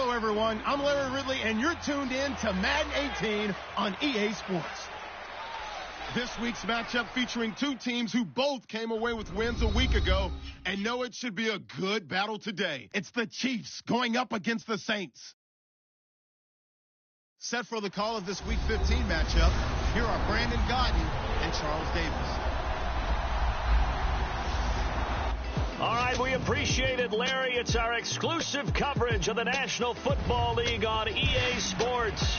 Hello, everyone. I'm Larry Ridley, and you're tuned in to Madden 18 on EA Sports. This week's matchup featuring two teams who both came away with wins a week ago and know it should be a good battle today. It's the Chiefs going up against the Saints. Set for the call of this Week 15 matchup, here are Brandon Gaudin and Charles Davis. All right, we appreciate it, Larry. It's our exclusive coverage of the National Football League on EA Sports.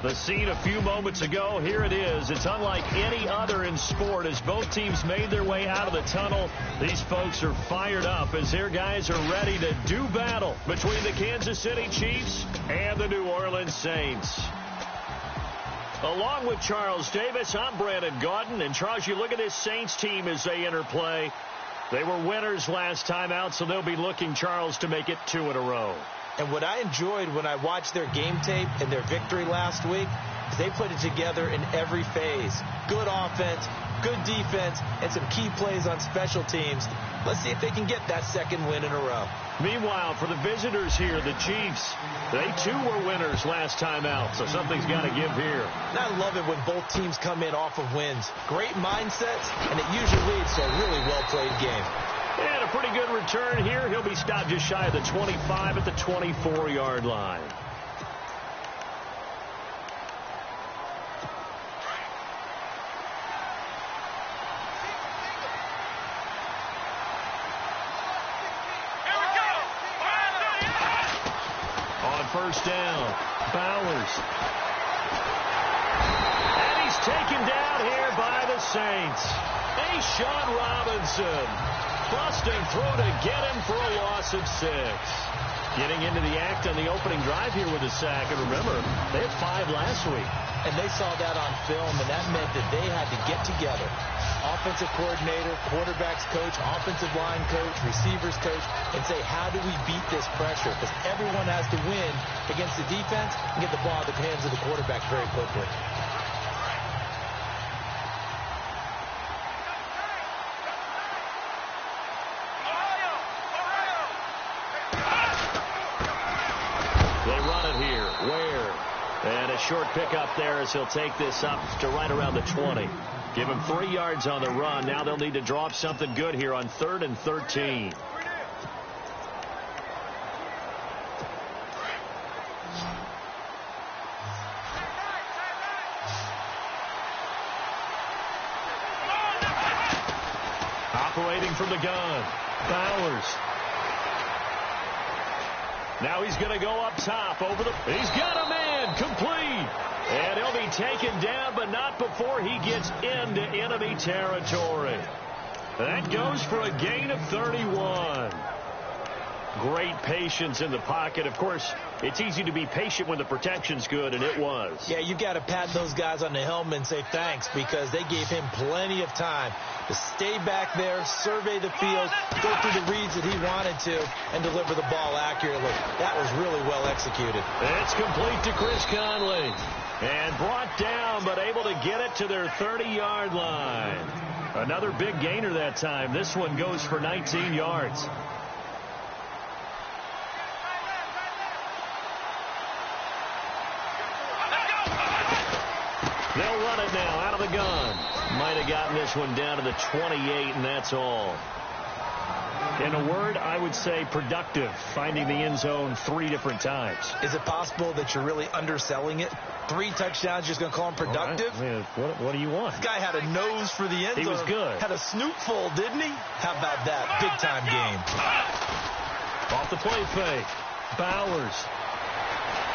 The scene a few moments ago, here it is. It's unlike any other in sport as both teams made their way out of the tunnel. These folks are fired up as their guys are ready to do battle between the Kansas City Chiefs and the New Orleans Saints. Along with Charles Davis, I'm Brandon Gaudin. And Charles, you look at this Saints team as they enter play. They were winners last time out, so they'll be looking, Charles, to make it 2 in a row. And what I enjoyed when I watched their game tape and their victory last week is they put it together in every phase. Good offense, good defense, and some key plays on special teams. Let's see if they can get that second win in a row. Meanwhile, for the visitors here, the Chiefs, they too were winners last time out, so something's got to give here. And I love it when both teams come in off of wins. Great mindsets, and it usually leads to a really well-played game. And a pretty good return here. He'll be stopped just shy of the 25 at the 24-yard line. On first down, Bowers. And he's taken down here by the Saints. Sean Robinson. Bust and throw to get him for a loss of 6. Getting into the act on the opening drive here with a sack. And remember, they had 5 last week. And they saw that on film, and that meant that they had to get together. Offensive coordinator, quarterbacks coach, offensive line coach, receivers coach, and say, how do we beat this pressure? Because everyone has to win against the defense and get the ball in the hands of the quarterback very quickly. And a short pickup there as he'll take this up to right around the 20. Give him 3 yards on the run. Now they'll need to draw up something good here on 3rd and 13. Operating from the gun, Bowers. Now he's going to go up top over the... He's got a man complete. And he'll be taken down, but not before he gets into enemy territory. That goes for a gain of 31. Great patience in the pocket. Of course, it's easy to be patient when the protection's good, and it was. Yeah, you got to pat those guys on the helmet and say thanks because they gave him plenty of time to stay back there, survey the field, go through the reads that he wanted to, and deliver the ball accurately. That was really well executed. It's complete to Chris Conley. And brought down, but able to get it to their 30-yard line. Another big gainer that time. This one goes for 19 yards. They'll run it now out of the gun. Might have gotten this one down to the 28, and that's all. In a word, I would say productive, finding the end zone 3 different times. Is it possible that you're really underselling it? 3 touchdowns, just going to call him productive? Right. What do you want? This guy had a nose for the end zone. He was good. Had a snootful, didn't he? How about that? Big-time game. Off the play fake. Bowers.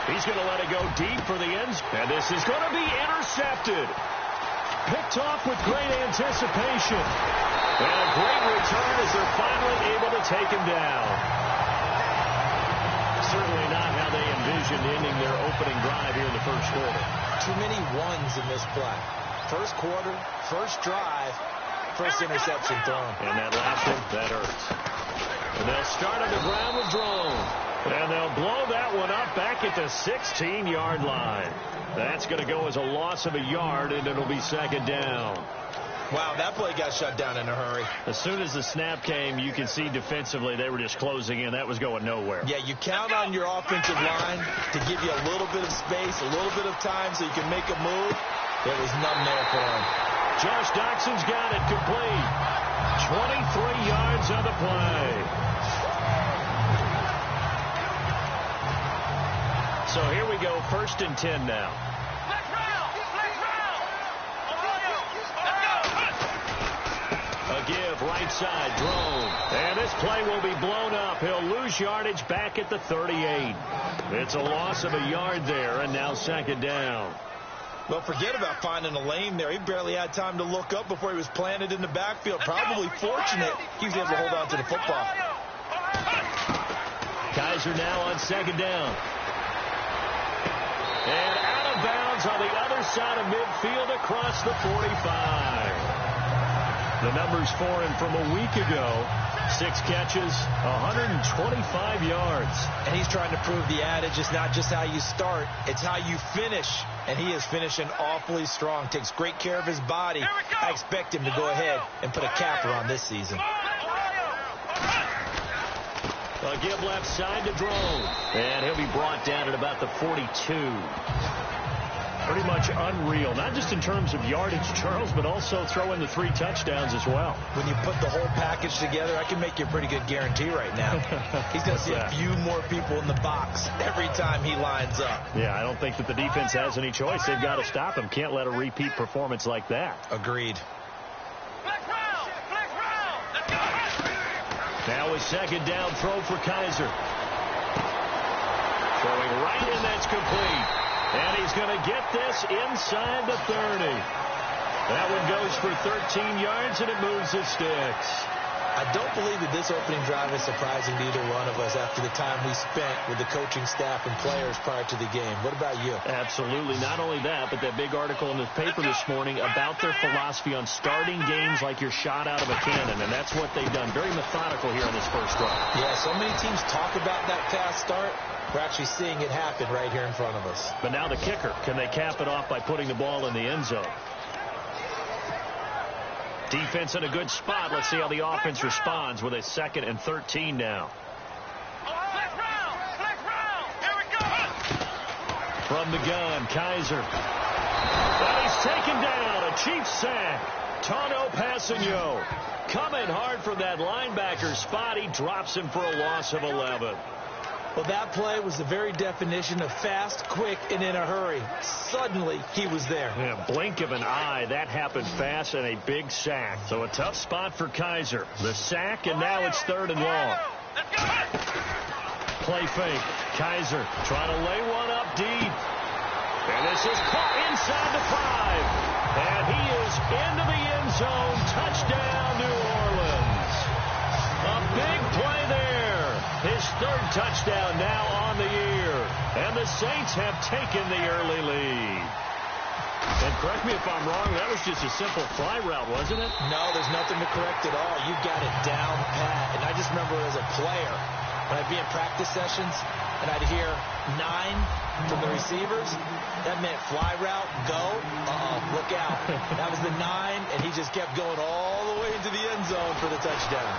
He's going to let it go deep for the end zone. And this is going to be intercepted. Picked off with great anticipation. And a great return as they're finally able to take him down. Certainly not how they envisioned ending their opening drive here in the first quarter. Too many ones in this play. First quarter, first drive, first interception thrown. And that last one, that hurts. And they'll start on the ground with Drone. And they'll blow that one up back at the 16-yard line. That's going to go as a loss of a yard, and it'll be second down. Wow, that play got shut down in a hurry. As soon as the snap came, you could see defensively they were just closing in. That was going nowhere. Yeah, you count on your offensive line to give you a little bit of space, a little bit of time so you can make a move. There was none there for him. Josh Doxson's got it complete. 23 yards on the play. So here we go, 1st and 10 now. A give, right side, Drone. And this play will be blown up. He'll lose yardage back at the 38. It's a loss of a yard there, and now 2nd down. Well, forget about finding a lane there. He barely had time to look up before he was planted in the backfield. Probably fortunate he was able to hold on to the football. Kaiser now on 2nd down. And out of bounds on the other side of midfield across the 45. The numbers for him from a week ago. 6 catches, 125 yards. And he's trying to prove the adage, it's not just how you start, it's how you finish. And he is finishing awfully strong. Takes great care of his body. I expect him to go ahead and put a capper on this season. A give left side to Drone. And he'll be brought down at about the 42. Pretty much unreal, not just in terms of yardage, Charles, but also throw in the 3 touchdowns as well. When you put the whole package together, I can make you a pretty good guarantee right now. He's going to see a few more people in the box every time he lines up. Yeah, I don't think that the defense has any choice. They've got to stop him. Can't let a repeat performance like that. Agreed. Now a 2nd down throw for Kaiser. Throwing right in, that's complete. And he's going to get this inside the 30. That one goes for 13 yards, and it moves the sticks. I don't believe that this opening drive is surprising to either one of us after the time we spent with the coaching staff and players prior to the game. What about you? Absolutely. Not only that, but that big article in the paper this morning about their philosophy on starting games like you're shot out of a cannon, and that's what they've done. Very methodical here on this first drive. Yeah, so many teams talk about that fast start. We're actually seeing it happen right here in front of us. But now the kicker. Can they cap it off by putting the ball in the end zone? Defense in a good spot. Let's see how the offense responds with a 2nd and 13 now. From the gun, Kaiser. Well, he's taken down. A Chiefs sack. Tano Passanio coming hard from that linebacker spot. He drops him for a loss of 11. Well, that play was the very definition of fast, quick, and in a hurry. Suddenly, he was there. Yeah, blink of an eye. That happened fast and a big sack. So a tough spot for Kaiser. The sack, and now it's 3rd and long. Play fake. Kaiser trying to lay one up deep. And this is caught inside the 5. And he is into the end zone. Touchdown, New Orleans. A big play there. His 3rd touchdown now on the year. And the Saints have taken the early lead. And correct me if I'm wrong, that was just a simple fly route, wasn't it? No, there's nothing to correct at all. You got it down pat. And I just remember as a player, when I'd be in practice sessions, and I'd hear 9 from the receivers, that meant fly route, go, look out. That was the 9, and he just kept going all the way into the end zone for the touchdown.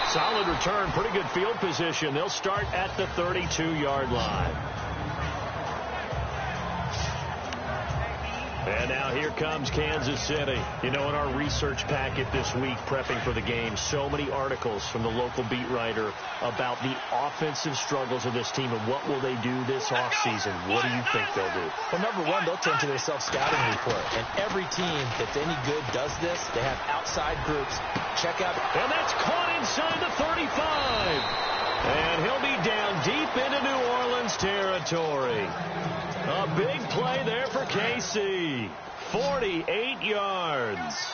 Solid return, pretty good field position. They'll start at the 32-yard line. And now here comes Kansas City. You know, in our research packet this week, prepping for the game, so many articles from the local beat writer about the offensive struggles of this team and what will they do this offseason. What do you think they'll do? Well, number one, they'll turn to their self-scouting report. And every team that's any good does this. They have outside groups. Check out. And that's caught inside the 35. And he'll be down deep into New Orleans territory. A big play there for KC. 48 yards.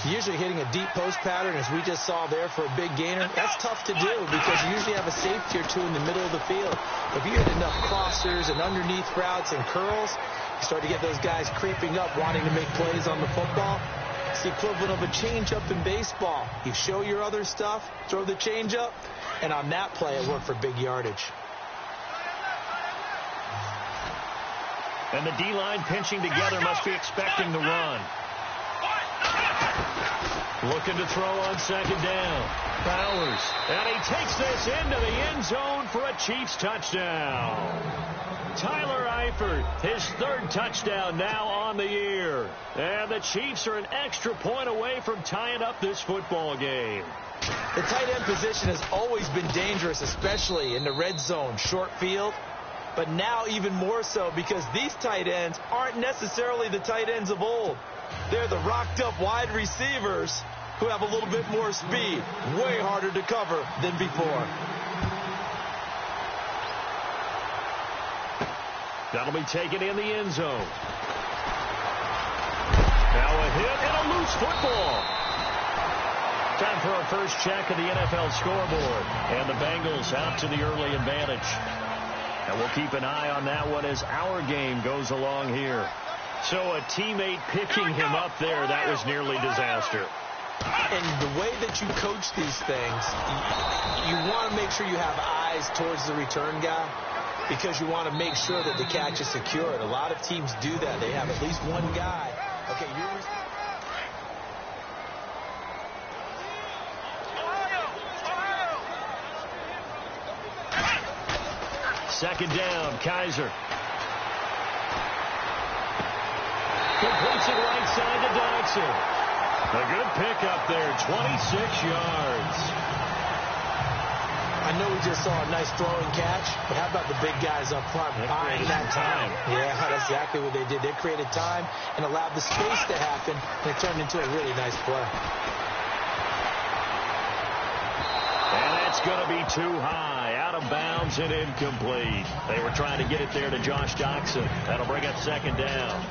Usually hitting a deep post pattern, as we just saw there, for a big gainer, that's tough to do because you usually have a safety or two in the middle of the field. If you hit enough crossers and underneath routes and curls, you start to get those guys creeping up, wanting to make plays on the football. It's the equivalent of a changeup in baseball. You show your other stuff, throw the changeup, and on that play, it worked for big yardage. And the D-line pinching together must be expecting the run. Looking to throw on second down. Bowers. And he takes this into the end zone for a Chiefs touchdown. Tyler Eifert, his third touchdown now on the year. And the Chiefs are an extra point away from tying up this football game. The tight end position has always been dangerous, especially in the red zone, short field. But now even more so because these tight ends aren't necessarily the tight ends of old. They're the rocked-up wide receivers who have a little bit more speed. Way harder to cover than before. That'll be taken in the end zone. Now a hit and a loose football. Time for our first check of the NFL scoreboard. And the Bengals out to the early advantage. And we'll keep an eye on that one as our game goes along here. So a teammate picking him up there, that was nearly disaster. And the way that you coach these things, you want to make sure you have eyes towards the return guy because you want to make sure that the catch is secured. A lot of teams do that. They have at least one guy. Okay, second down, Kaiser. Completes it right side to Dodson. A good pickup there, 26 yards. I know we just saw a nice throw and catch, but how about the big guys up front buying that time? Yeah, that's exactly what they did. They created time and allowed the space to happen, and it turned into a really nice play. And that's going to be too high, out of bounds and incomplete. They were trying to get it there to Josh Doxson. That'll bring up second down.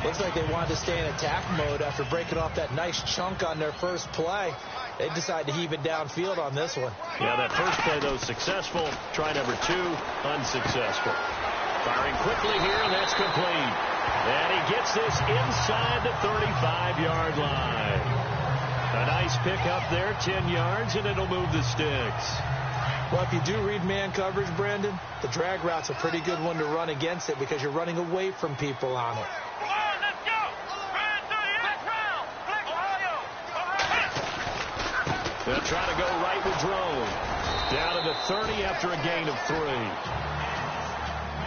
Looks like they wanted to stay in attack mode after breaking off that nice chunk on their first play. They decided to heave it downfield on this one. Yeah, that first play, though, successful. Try number 2, unsuccessful. Firing quickly here, and that's complete. And he gets this inside the 35-yard line. A nice pickup there, 10 yards, and it'll move the sticks. Well, if you do read man coverage, Brandon, the drag route's a pretty good one to run against it because you're running away from people on it. They'll try to go right with Drone. Down to the 30 after a gain of 3.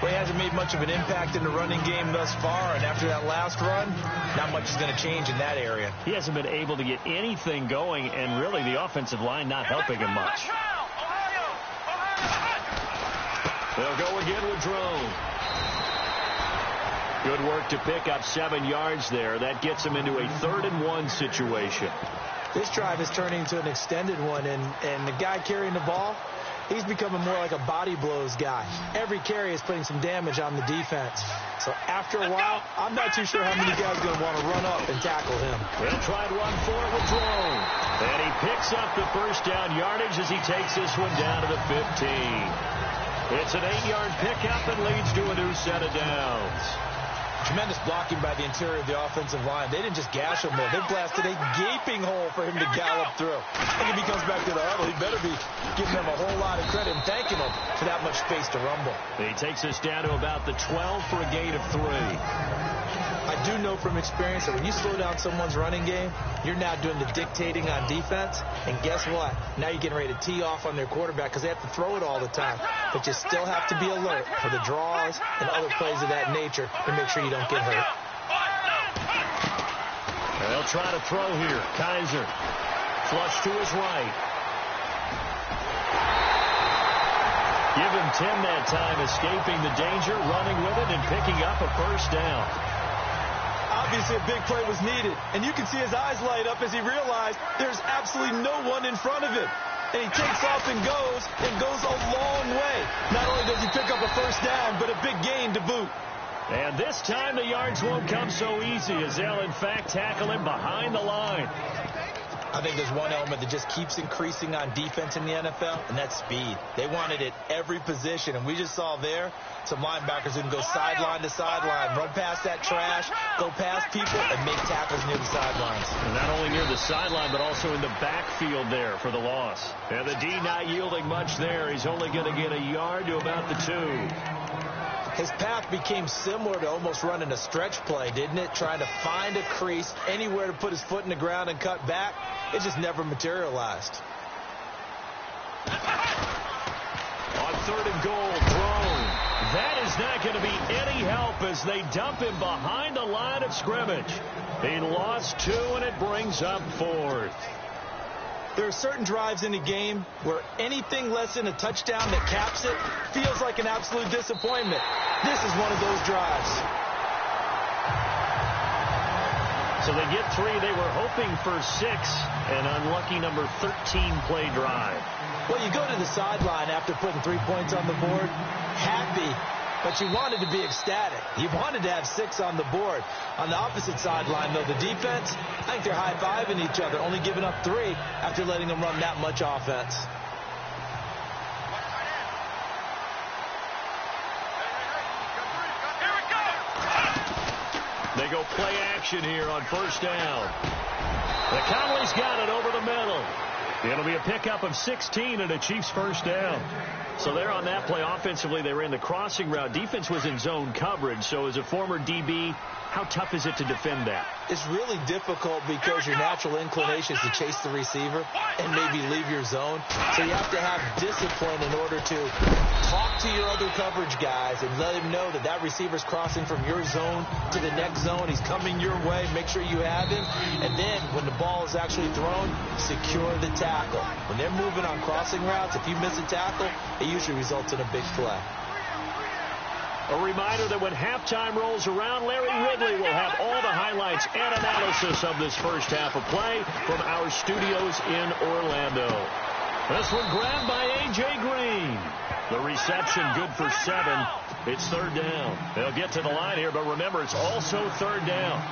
Well, he hasn't made much of an impact in the running game thus far, and after that last run, not much is going to change in that area. He hasn't been able to get anything going, and really the offensive line not helping him much. They'll go again with Drone. Good work to pick up 7 yards there. That gets him into a 3rd and 1 situation. This drive is turning into an extended one, and the guy carrying the ball, he's becoming more like a body blows guy. Every carry is putting some damage on the defense. So after a while, I'm not too sure how many guys are going to want to run up and tackle him. They'll try to run for it with Drone. And he picks up the first down yardage as he takes this one down to the 15. It's an 8-yard pickup and leads to a new set of downs. Tremendous blocking by the interior of the offensive line. They didn't just gash him there. They blasted a gaping hole for him to gallop through. I think if he comes back to the huddle, he better be giving them a whole lot of credit and thanking them for that much space to rumble. He takes us down to about the 12 for a gain of 3. I do know from experience that when you slow down someone's running game, you're now doing the dictating on defense. And guess what? Now you're getting ready to tee off on their quarterback because they have to throw it all the time. But you still have to be alert for the draws and other plays of that nature to make sure you don't get hurt. And they'll try to throw here. Kaiser. Flush to his right. Give him 10 that time, escaping the danger, running with it, and picking up a first down. Obviously, a big play was needed, and you can see his eyes light up as he realized there's absolutely no one in front of him. And he takes off and goes a long way. Not only does he pick up a first down, but a big gain to boot. And this time the yards won't come so easy as they'll, in fact, tackle him behind the line. I think there's one element that just keeps increasing on defense in the NFL, and that's speed. They want it at every position, and we just saw there some linebackers who can go sideline to sideline, run past that trash, go past people, and make tackles near the sidelines. And not only near the sideline, but also in the backfield there for the loss. And the D not yielding much there. He's only going to get a yard to about the 2. His path became similar to almost running a stretch play, didn't it? Trying to find a crease, anywhere to put his foot in the ground and cut back. It just never materialized. On 3rd and goal, thrown. That is not going to be any help as they dump him behind the line of scrimmage. He lost 2, and it brings up 4th. There are certain drives in a game where anything less than a touchdown that caps it feels like an absolute disappointment. This is one of those drives. So they get 3. They were hoping for 6. An unlucky number 13 play drive. Well, you go to the sideline after putting 3 points on the board, happy, but you wanted to be ecstatic. You wanted to have 6 on the board. On the opposite sideline, though, the defense, I think they're high-fiving each other, only giving up 3 after letting them run that much offense. They go play action here on 1st down. The Conley's got it over the middle. It'll be a pickup of 16 and a Chiefs 1st down. So there on that play, offensively, they ran the crossing route. Defense was in zone coverage. So as a former DB, how tough is it to defend that? It's really difficult because your natural inclination is to chase the receiver and maybe leave your zone. So you have to have discipline in order to talk to your other coverage guys and let him know that that receiver's crossing from your zone to the next zone. He's coming your way. Make sure you have him. And then when the ball is actually thrown, secure the tackle. When they're moving on crossing routes, if you miss a tackle, it usually results in a big play. A reminder that when halftime rolls around, Larry Ridley will have all the highlights and analysis of this first half of play from our studios in Orlando. This one grabbed by A.J. Green. The reception good for 7. It's 3rd down. They'll get to the line here, but remember, it's also 3rd down.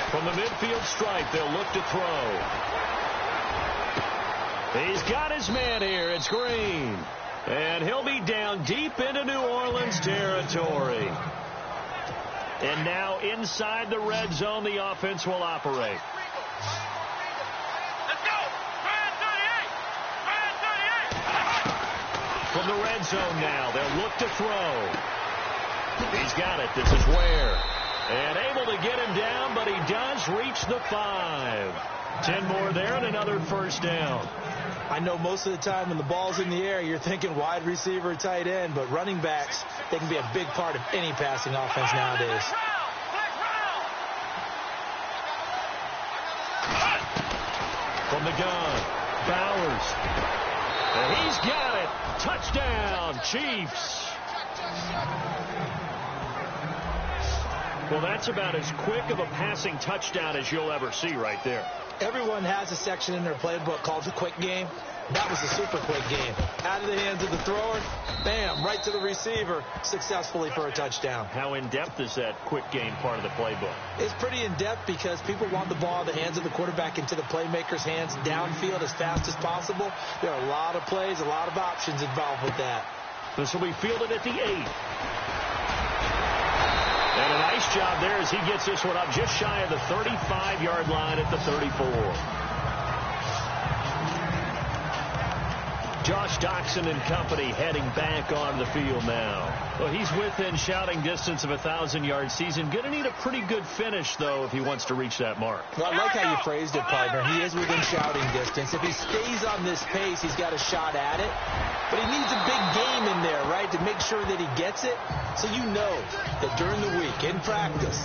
From the midfield stripe, they'll look to throw. He's got his man here. It's Green. And he'll be down deep into New Orleans territory. And now inside the red zone, the offense will operate. Let's go. From the red zone now, they'll look to throw. He's got it. This is Ware. And able to get him down, but he does reach the 5. 10 more there and another 1st down. I know most of the time when the ball's in the air, you're thinking wide receiver, tight end, but running backs, they can be a big part of any passing offense nowadays. From the gun, Bowers. And he's got it. Touchdown, Chiefs. Well, that's about as quick of a passing touchdown as you'll ever see right there. Everyone has a section in their playbook called the quick game. That was a super quick game. Out of the hands of the thrower, bam, right to the receiver, successfully for a touchdown. How in-depth is that quick game part of the playbook? It's pretty in-depth because people want the ball in the hands of the quarterback into the playmaker's hands downfield as fast as possible. There are a lot of plays, a lot of options involved with that. This will be fielded at the 8. And a nice job there as he gets this one up just shy of the 35-yard line at the 34. Josh Doxson and company heading back on the field now. Well, he's within shouting distance of a 1,000-yard season. Going to need a pretty good finish, though, if he wants to reach that mark. Well, I like how you phrased it, partner. He is within shouting distance. If he stays on this pace, he's got a shot at it. But he needs a big game in there, right, to make sure that he gets it. So you know that during the week, in practice,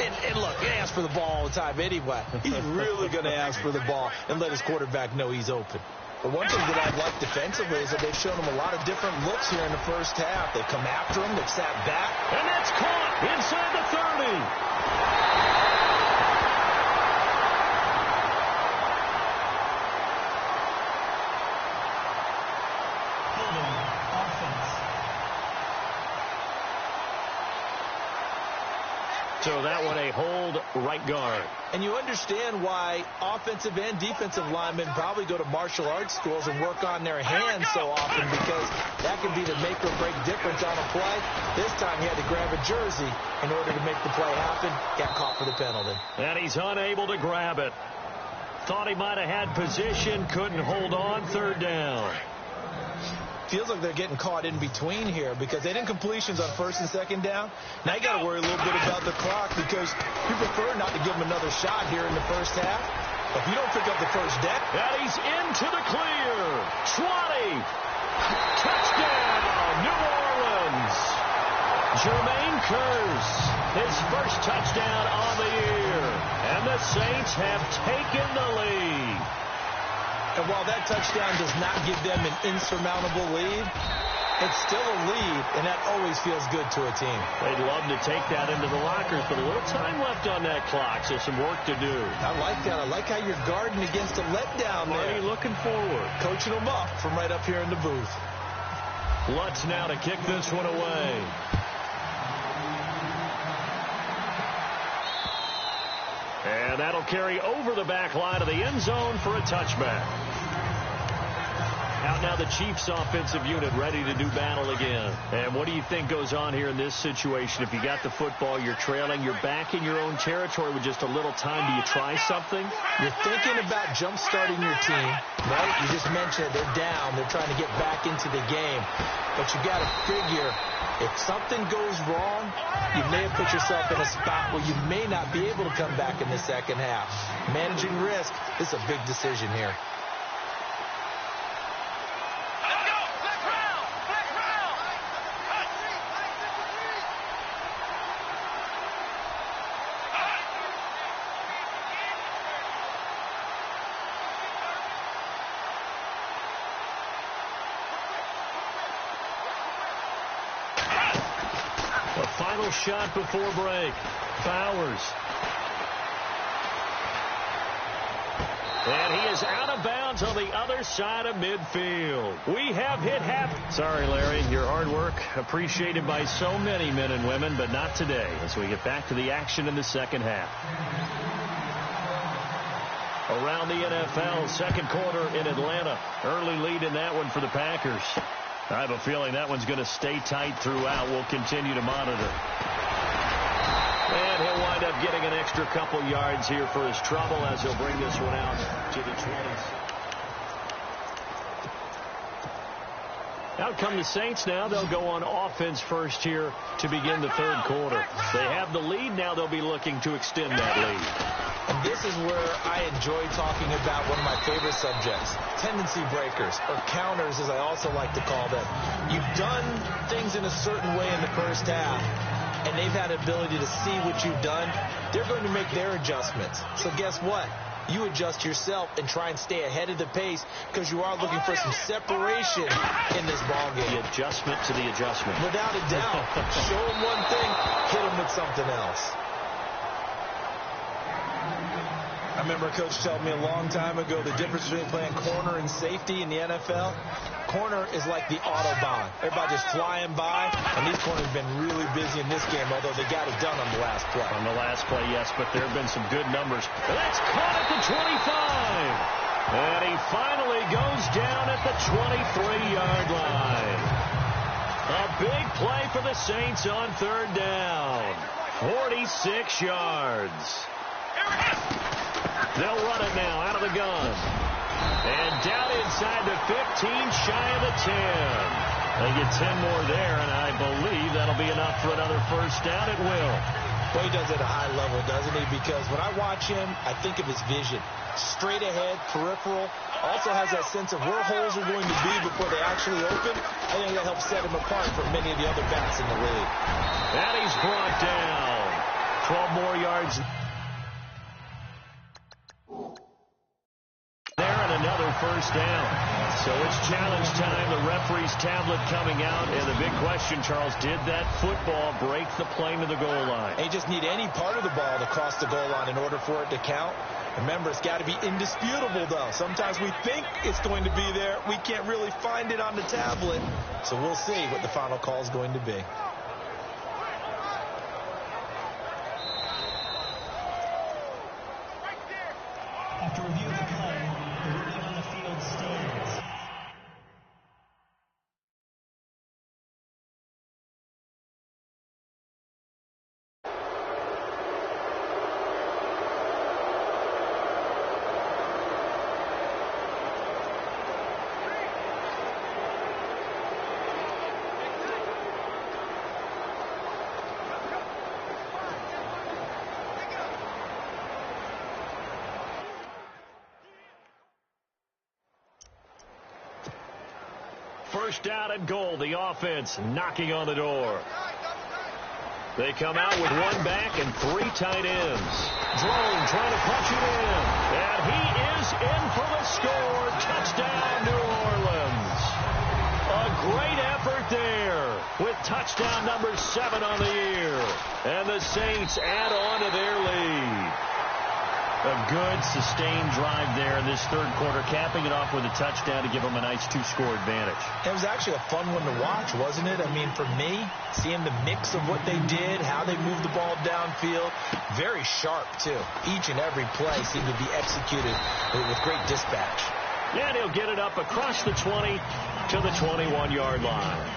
and look, he asks for the ball all the time anyway. He's really going to ask for the ball and let his quarterback know he's open. But one thing that I've liked defensively is that they've shown him a lot of different looks here in the first half. They've come after him. They've sat back. And that's caught inside the 30. So that one a hold right guard. And you understand why offensive and defensive linemen probably go to martial arts schools and work on their hands so often, because that can be the make or break difference on a play. This time he had to grab a jersey in order to make the play happen. Got caught for the penalty. And he's unable to grab it. Thought he might have had position, couldn't hold on. Third down. Feels like they're getting caught in between here because they didn't completions on first and second down. Now you got to worry a little bit about the clock because you prefer not to give them another shot here in the first half. If you don't pick up the first down. And he's into the clear. 20. Touchdown, New Orleans. Jermaine Kearse, his first touchdown on the year. And the Saints have taken the lead. And while that touchdown does not give them an insurmountable lead, it's still a lead, and that always feels good to a team. They'd love to take that into the lockers, but a little time left on that clock, so some work to do. I like that. I like how you're guarding against a letdown there. Already looking forward. Coaching them up from right up here in the booth. Lutz now to kick this one away. And that'll carry over the back line of the end zone for a touchback. Out now the Chiefs offensive unit ready to do battle again. And what do you think goes on here in this situation? If you got the football, you're trailing, you're back in your own territory with just a little time. Do you try something? You're thinking about jump-starting your team, right? You just mentioned they're down. They're trying to get back into the game. But you got to figure if something goes wrong, you may have put yourself in a spot where you may not be able to come back in the second half. Managing risk is a big decision here. Final shot before break. Bowers. And he is out of bounds on the other side of midfield. We have hit half. Sorry, Larry, your hard work appreciated by so many men and women, but not today as we get back to the action in the second half. Around the NFL, second quarter in Atlanta. Early lead in that one for the Packers. I have a feeling that one's going to stay tight throughout. We'll continue to monitor. And he'll wind up getting an extra couple yards here for his trouble as he'll bring this one out to the 20s. Out come the Saints now. They'll go on offense first here to begin the third quarter. They have the lead. Now they'll be looking to extend that lead. And this is where I enjoy talking about one of my favorite subjects, tendency breakers, or counters as I also like to call them. You've done things in a certain way in the first half, and they've had ability to see what you've done. They're going to make their adjustments. So guess what? You adjust yourself and try and stay ahead of the pace because you are looking for some separation in this ballgame. The adjustment to the adjustment. Without a doubt. Show them one thing, hit them with something else. I remember a coach told me a long time ago the difference between playing corner and safety in the NFL. Corner is like the Autobahn. Everybody just flying by, and these corners have been really busy in this game, although they got it done on the last play. On the last play, yes, but there have been some good numbers. That's caught at the 25. And he finally goes down at the 23-yard line. A big play for the Saints on third down. 46 yards. They'll run it now out of the gun. And down inside the 15, shy of the 10. They get 10 more there, and I believe that'll be enough for another first down. It will. Well, he does it at a high level, doesn't he? Because when I watch him, I think of his vision. Straight ahead, peripheral. Also has that sense of where holes are going to be before they actually open. I think that helps set him apart from many of the other backs in the league. And he's brought down. 12 more yards. Another first down. So it's challenge time. The referee's tablet coming out. And the big question, Charles, did that football break the plane to the goal line? They just need any part of the ball to cross the goal line in order for it to count. Remember, it's got to be indisputable, though. Sometimes we think it's going to be there. We can't really find it on the tablet. So we'll see what the final call is going to be. After review of the play, the ruling on the field stands. first down and goal. The offense knocking on the door. They come out with one back and 3 tight ends. Drone trying to punch it in. And he is in for the score. Touchdown, New Orleans. A great effort there with touchdown number 7 on the year. And the Saints add on to their lead. A good, sustained drive there in this third quarter, capping it off with a touchdown to give them a nice 2-score advantage. It was actually a fun one to watch, wasn't it? I mean, for me, seeing the mix of what they did, how they moved the ball downfield, very sharp, too. Each and every play seemed to be executed with great dispatch. And he'll get it up across the 20 to the 21-yard line.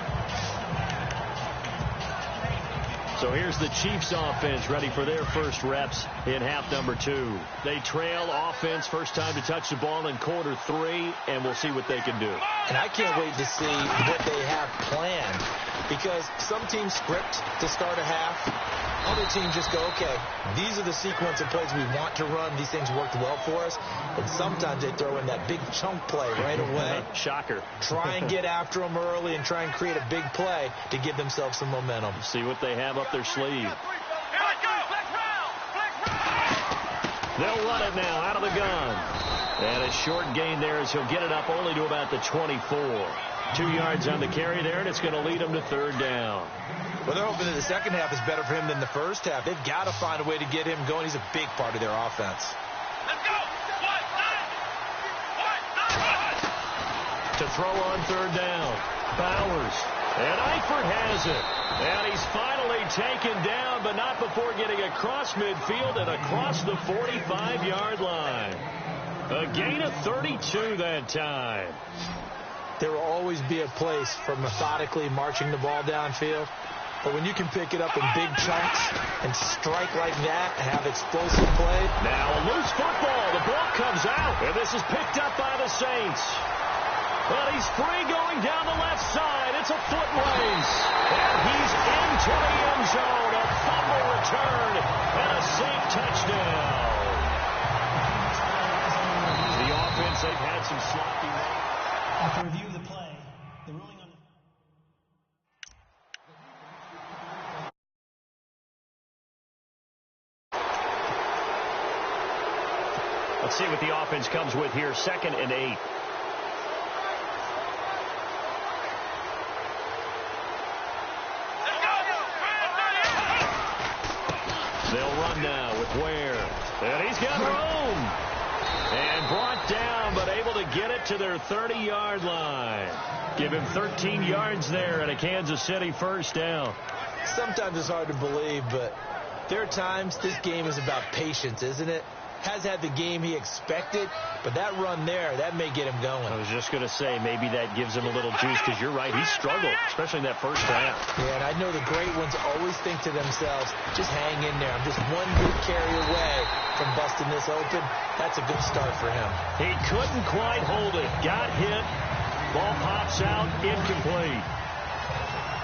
So here's the Chiefs offense ready for their first reps in half number 2. They trail offense first time to touch the ball in quarter 3, and we'll see what they can do. And I can't wait to see what they have planned, because some teams script to start a half. Other teams just go, okay, these are the sequence of plays we want to run. These things worked well for us. And sometimes they throw in that big chunk play right away. Shocker. Try and get after them early and try and create a big play to give themselves some momentum. See what they have up their sleeve. They'll run it now out of the gun. And a short gain there as he'll get it up only to about the 24. 2 yards on the carry there, and it's going to lead him to third down. Well, they're hoping that the second half is better for him than the first half. They've got to find a way to get him going. He's a big part of their offense. Let's go! To throw on third down. Bowers. And Eifert has it. And he's finally taken down, but not before getting across midfield and across the 45-yard line. A gain of 32 that time. There will always be a place for methodically marching the ball downfield. But when you can pick it up in big chunks and strike like that and have explosive play. Now a loose football. The ball comes out. And this is picked up by the Saints. But he's free going down the left side. It's a foot race. And he's into the end zone. A fumble return and a safe touchdown. The offense, they've had some sloppy runs. After review of the play, the ruling on Let's see what the offense comes with here. 2nd and 8. They'll run now with Ware. And he's got room. And brought down, but able to get it to their 30-yard line. Give him 13 yards there and a Kansas City first down. Sometimes it's hard to believe, but there are times this game is about patience, isn't it? Has had the game he expected, but that run there, that may get him going. I was just going to say, maybe that gives him a little juice, because you're right, he struggled, especially in that first half. Yeah, and I know the great ones always think to themselves, just hang in there. I'm just one good carry away from busting this open. That's a good start for him. He couldn't quite hold it. Got hit. Ball pops out, incomplete.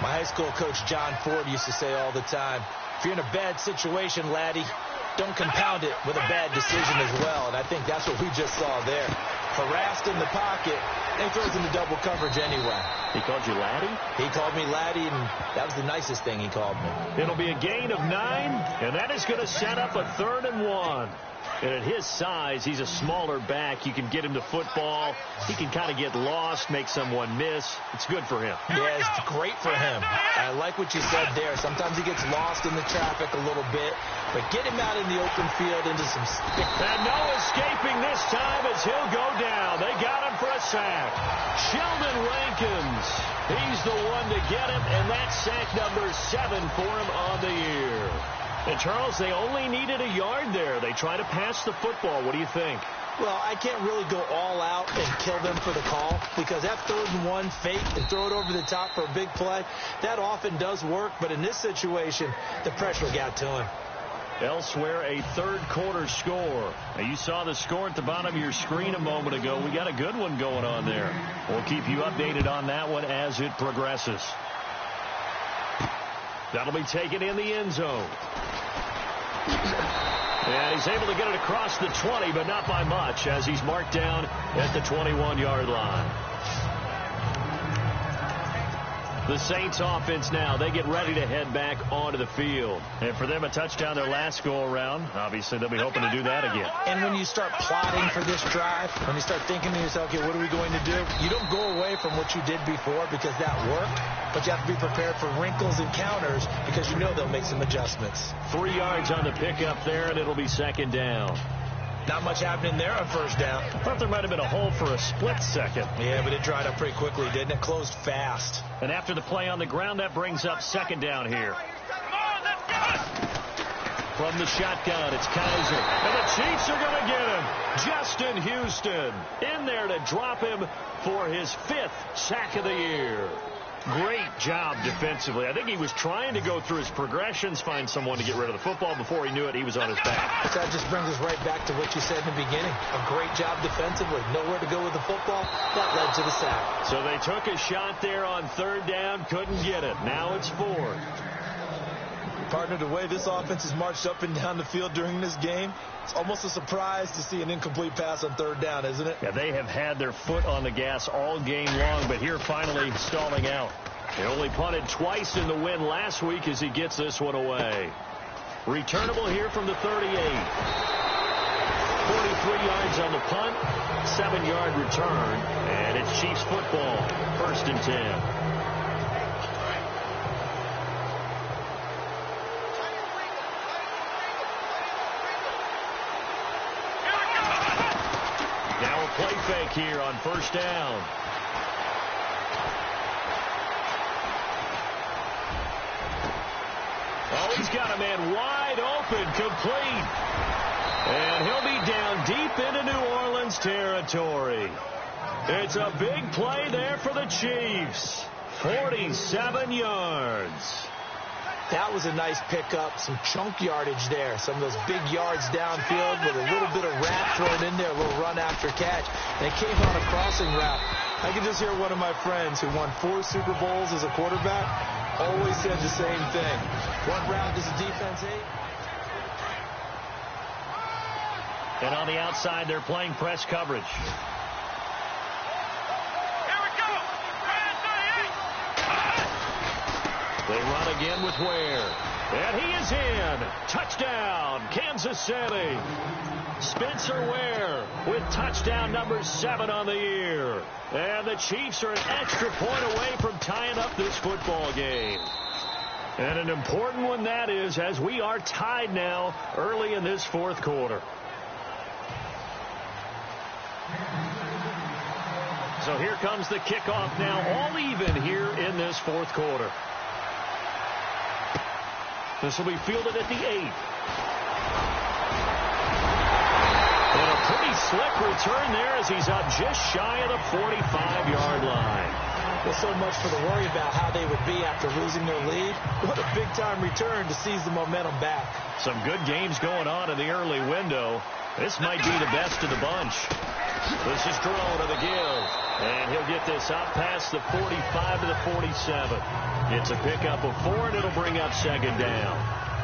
My high school coach, John Ford, used to say all the time, if you're in a bad situation, laddie, don't compound it with a bad decision as well. And I think that's what we just saw there. Harassed in the pocket, and he throws into double coverage anyway. He called you laddie? He called me laddie, and that was the nicest thing he called me. It'll be a gain of 9, and that is going to set up a 3rd and 1. And at his size, he's a smaller back. You can get him to football. He can kind of get lost, make someone miss. It's good for him. Yeah, it's great for him. I like what you said there. Sometimes he gets lost in the traffic a little bit, but get him out in the open field into some stick. And no escaping this time as he'll go down. They got him for a sack. Sheldon Rankins, he's the one to get him, and that's sack number 7 for him on the year. And, Charles, they only needed a yard there. They try to pass the football. What do you think? Well, I can't really go all out and kill them for the call, because that 3rd and 1 fake and throw it over the top for a big play, that often does work. But in this situation, the pressure got to him. Elsewhere, a third quarter score. Now, you saw the score at the bottom of your screen a moment ago. We got a good one going on there. We'll keep you updated on that one as it progresses. That'll be taken in the end zone. And he's able to get it across the 20, but not by much, as he's marked down at the 21-yard line. The Saints offense now, they get ready to head back onto the field. And for them, a touchdown their last go-around. Obviously, they'll be hoping to do that again. And when you start plotting for this drive, when you start thinking to yourself, okay, what are we going to do? You don't go away from what you did before because that worked, but you have to be prepared for wrinkles and counters because you know they'll make some adjustments. 3 yards on the pickup there, and it'll be second down. Not much happening there on first down. Thought there might have been a hole for a split second. Yeah, but it dried up pretty quickly, didn't it? Closed fast. And after the play on the ground, that brings up second down here. From the shotgun, it's Kaiser. And the Chiefs are going to get him. Justin Houston in there to drop him for his 5th sack of the year. Great job defensively. I think he was trying to go through his progressions, find someone to get rid of the football. Before he knew it, he was on his back. That just brings us right back to what you said in the beginning. A great job defensively. Nowhere to go with the football. That led to the sack. So they took a shot there on third down, couldn't get it. Now it's 4. Partner, the way this offense has marched up and down the field during this game, it's almost a surprise to see an incomplete pass on third down, isn't it? Yeah, they have had their foot on the gas all game long, but here finally stalling out. They only punted twice in the win last week as he gets this one away. Returnable here from the 38. 43 yards on the punt, 7-yard return, and it's Chiefs football, 1st and 10. Play fake here on first down. Oh, he's got a man wide open, complete. And he'll be down deep into New Orleans territory. It's a big play there for the Chiefs. 47 yards. That was a nice pickup, some chunk yardage there. Some of those big yards downfield with a little bit of rat thrown in there, a little run after catch. And it came on a crossing route. I can just hear one of my friends who won 4 Super Bowls as a quarterback always said the same thing. What route does the defense hate? And on the outside, they're playing press coverage. They run again with Ware. And he is in. Touchdown, Kansas City. Spencer Ware with touchdown number 7 on the year. And the Chiefs are an extra point away from tying up this football game. And an important one that is, as we are tied now early in this 4th quarter. So here comes the kickoff now, all even here in this 4th quarter. This will be fielded at the 8. And a pretty slick return there as he's up just shy of the 45-yard line. Well, so much for the worry about how they would be after losing their lead. What a big-time return to seize the momentum back. Some good games going on in the early window. This might be the best of the bunch. This is Jerome to the give. And he'll get this out past the 45 to the 47. It's a pickup of 4, and it'll bring up second down.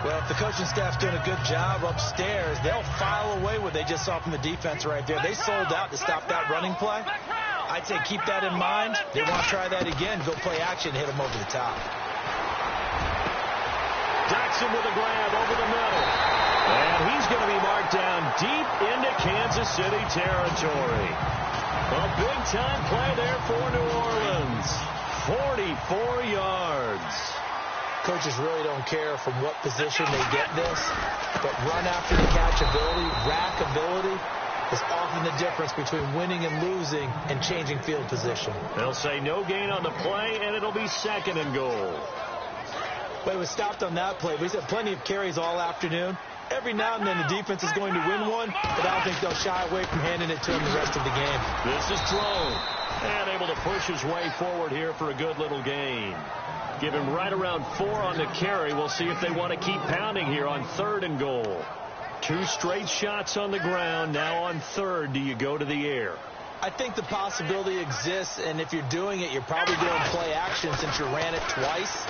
Well, if the coaching staff's doing a good job upstairs, they'll file away what they just saw from the defense right there. They sold out to stop that running play. I'd say keep that in mind. They want to try that again. Go play action, hit them over the top. Jackson with a grab over the middle. And he's going to be marked down deep into Kansas City territory. A big-time play there for New Orleans. 44 yards. Coaches really don't care from what position they get this, but run after the catch ability, rack ability, is often the difference between winning and losing and changing field position. They'll say no gain on the play, and it'll be second and goal. But it was stopped on that play. We've had plenty of carries all afternoon. Every now and then the defense is going to win one, but I don't think they'll shy away from handing it to him the rest of the game. This is Drone, and able to push his way forward here for a good little gain. Give him right around 4 on the carry. We'll see if they want to keep pounding here on 3rd and goal. 2 straight shots on the ground. Now on 3rd, do you go to the air? I think the possibility exists, and if you're doing it, you're probably doing play action since you ran it twice.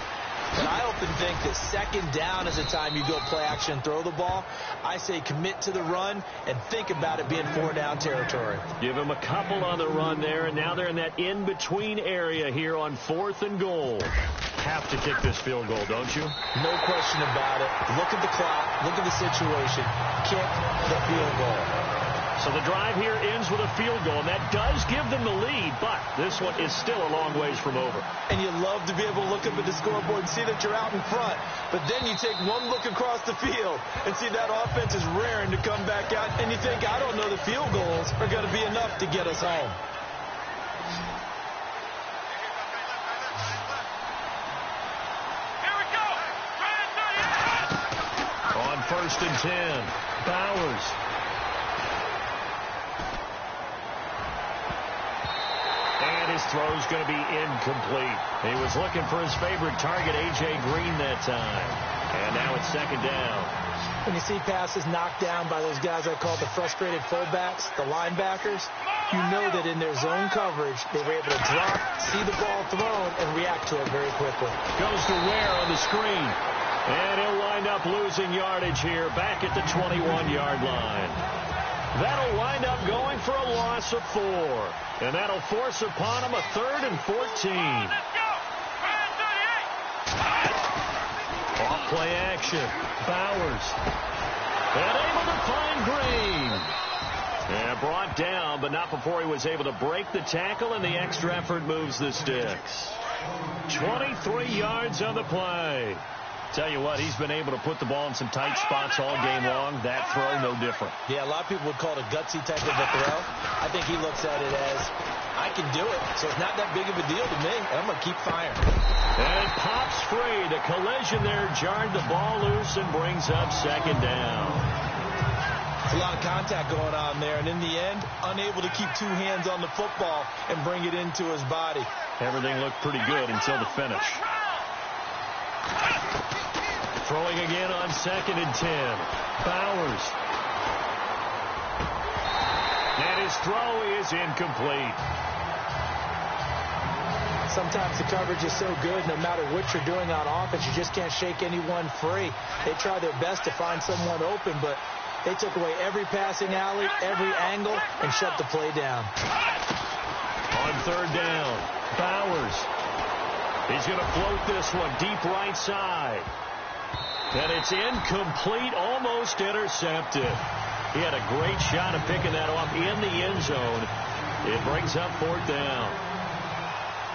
But I often think that second down is the time you go play action, throw the ball. I say commit to the run and think about it being 4-down territory. Give him a couple on the run there, and now they're in that in-between area here on 4th and goal. Have to kick this field goal, don't you? No question about it. Look at the clock. Look at the situation. Kick the field goal. So the drive here ends with a field goal, and that does give them the lead, but this one is still a long ways from over. And you love to be able to look up at the scoreboard and see that you're out in front. But then you take one look across the field and see that offense is raring to come back out, and you think, I don't know, the field goals are going to be enough to get us home. On 1st and 10, Bowers. And his throw's going to be incomplete. He was looking for his favorite target, A.J. Green, that time. And now it's 2nd down. When you see passes knocked down by those guys I call the frustrated fullbacks, the linebackers, you know that in their zone coverage, they were able to drop, see the ball thrown, and react to it very quickly. Goes to Ware on the screen. And he'll wind up losing yardage here back at the 21-yard line. That'll wind up going for a loss of 4. And that'll force upon him a 3rd and 14. Off play action. Bowers. And able to find Green. And brought down, but not before he was able to break the tackle, and the extra effort moves the sticks. 23 yards on the play. Tell you what, he's been able to put the ball in some tight spots all game long. That throw, no different. Yeah, a lot of people would call it a gutsy type of a throw. I think he looks at it as, I can do it, so it's not that big of a deal to me, and I'm going to keep firing. And it pops free. The collision there jarred the ball loose and brings up 2nd down. It's a lot of contact going on there, and in the end, unable to keep 2 hands on the football and bring it into his body. Everything looked pretty good until the finish. Throwing again on 2nd and 10. Bowers. And his throw is incomplete. Sometimes the coverage is so good, no matter what you're doing on offense, you just can't shake anyone free. They try their best to find someone open, but they took away every passing alley, every angle, and shut the play down. On 3rd down, Bowers. He's going to float this one deep right side. And it's incomplete, almost intercepted. He had a great shot of picking that off in the end zone. It brings up 4th down.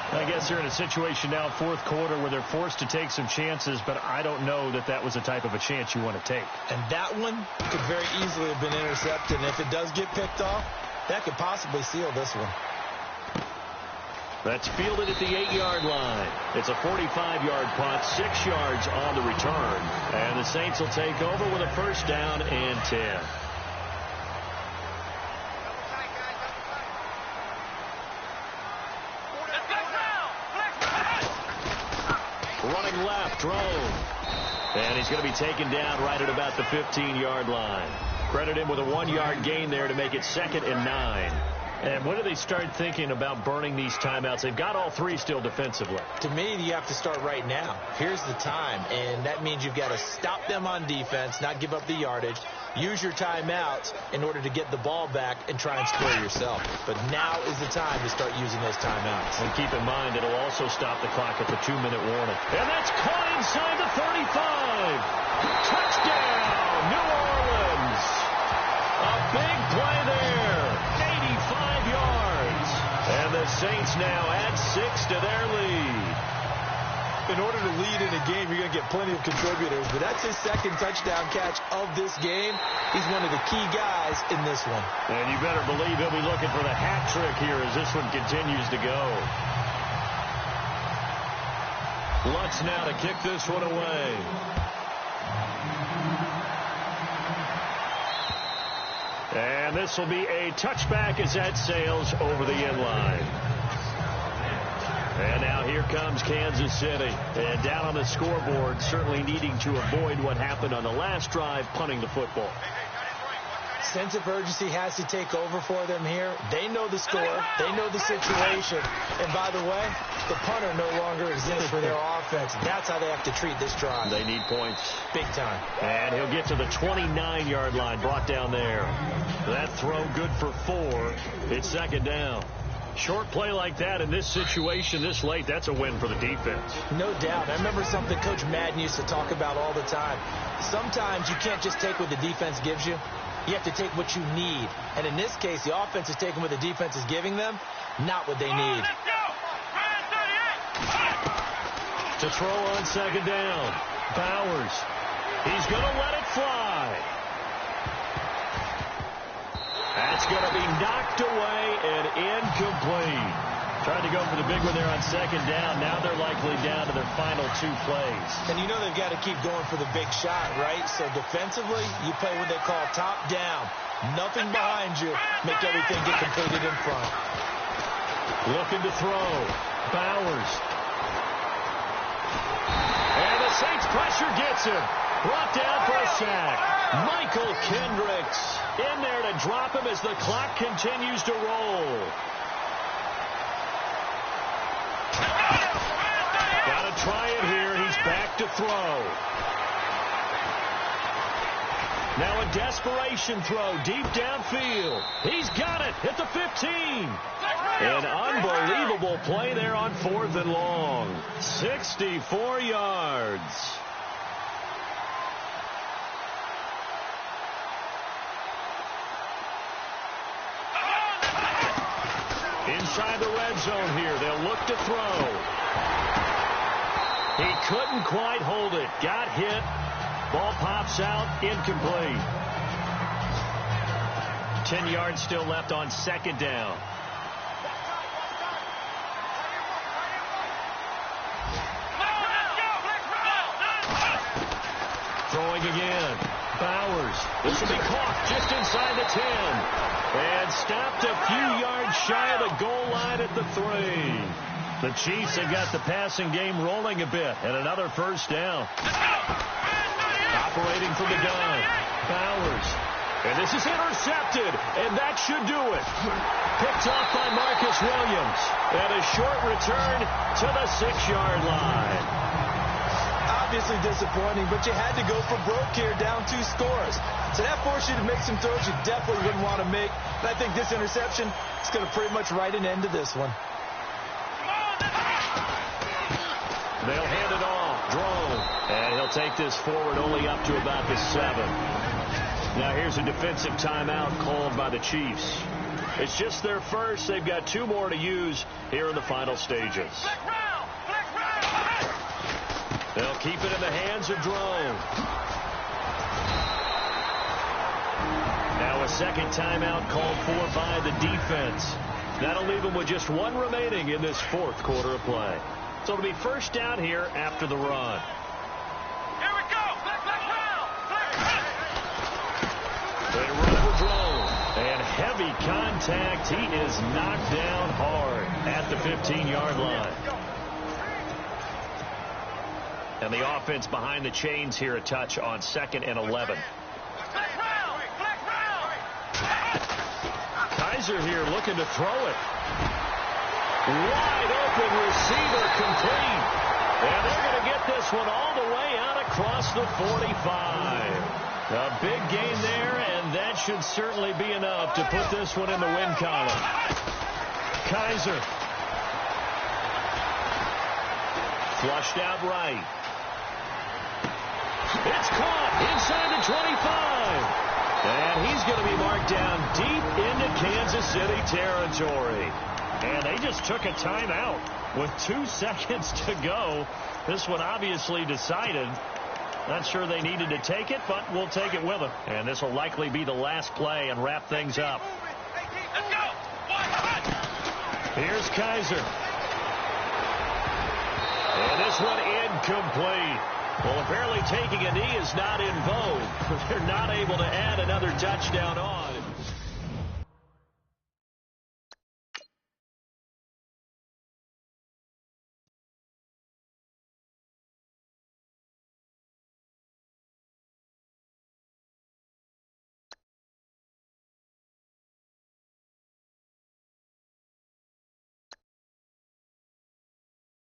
I guess they're in a situation now, 4th quarter, where they're forced to take some chances, but I don't know that that was the type of a chance you want to take. And that one could very easily have been intercepted. And if it does get picked off, that could possibly seal this one. That's fielded at the 8-yard line. It's a 45-yard punt, 6 yards on the return. And the Saints will take over with a 1st down and 10. Running left, Drone. And he's going to be taken down right at about the 15-yard line. Credit him with a 1-yard gain there to make it 2nd and 9. And when do they start thinking about burning these timeouts? They've got all 3 still defensively. To me, you have to start right now. Here's the time, and that means you've got to stop them on defense, not give up the yardage, use your timeouts in order to get the ball back and try and score yourself. But now is the time to start using those timeouts. And keep in mind, it'll also stop the clock at the 2-minute warning. And that's caught inside the 35. Touchdown, New Orleans. A big play there. 85 yards. And the Saints now add 6 to their lead. In order to lead in a game, you're going to get plenty of contributors, but that's his 2nd touchdown catch of this game. He's one of the key guys in this one. And you better believe he'll be looking for the hat trick here as this one continues to go. Lutz now to kick this one away. And this will be a touchback as that sails over the end line. And now here comes Kansas City. And down on the scoreboard, certainly needing to avoid what happened on the last drive, punting the football. Sense of urgency has to take over for them here. They know the score. They know the situation. And by the way, the punter no longer exists for their offense. That's how they have to treat this drive. They need points. Big time. And he'll get to the 29-yard line, brought down there. That throw good for 4. It's second down. Short play like that in this situation this late, that's a win for the defense. No doubt. I remember something Coach Madden used to talk about all the time. Sometimes you can't just take what the defense gives you. You have to take what you need. And in this case, the offense is taking what the defense is giving them, not what they need. To throw on second down. Bowers. He's going to let it fly. That's going to be knocked away and incomplete. Tried to go for the big one there on second down. Now they're likely down to their final 2 plays. And you know they've got to keep going for the big shot, right? So defensively, you play what they call top down. Nothing behind you. Make everything get completed in front. Looking to throw. Bowers. And the Saints pressure gets him. Brought down for a sack. Michael Kendricks in there to drop him as the clock continues to roll. Got to try it here. He's back to throw. Now a desperation throw deep downfield. He's got it at the 15. An unbelievable play there on 4th and long. 64 yards. Inside the red zone here. They'll look to throw. He couldn't quite hold it. Got hit. Ball pops out. Incomplete. 10 yards still left on second down. Throwing again. Bowers. This will be caught just inside the 10. And stopped a few yards shy of the goal line at the 3. The Chiefs have got the passing game rolling a bit. And another first down. Operating from the gun. Bowers. And this is intercepted. And that should do it. Picked off by Marcus Williams. And a short return to the 6-yard line. Obviously disappointing, but you had to go for broke here, down 2 scores. So that forced you to make some throws you definitely wouldn't want to make. And I think this interception is going to pretty much write an end to this one. They'll hand it off. Drone. And he'll take this forward only up to about the 7. Now here's a defensive timeout called by the Chiefs. It's just their first. They've got 2 more to use here in the final stages. They'll keep it in the hands of Drone. Now a second timeout called for by the defense. That'll leave them with just 1 remaining in this 4th quarter of play. So it'll be first down here after the run. Here we go. They run for Drone. And heavy contact. He is knocked down hard at the 15-yard line. And the offense behind the chains here a touch on 2nd and 11. Kaiser here looking to throw it. Wide open receiver complete. And they're going to get this one all the way out across the 45. A big gain there, and that should certainly be enough to put this one in the win column. Kaiser. Flushed out right. It's caught inside the 25. And he's going to be marked down deep into Kansas City territory. And they just took a timeout with 2 seconds to go. This one obviously decided. Not sure they needed to take it, but we'll take it with them. And this will likely be the last play and wrap things up. Here's Kaiser. And this one incomplete. Well, apparently taking a knee is not in vogue. They're not able to add another touchdown on.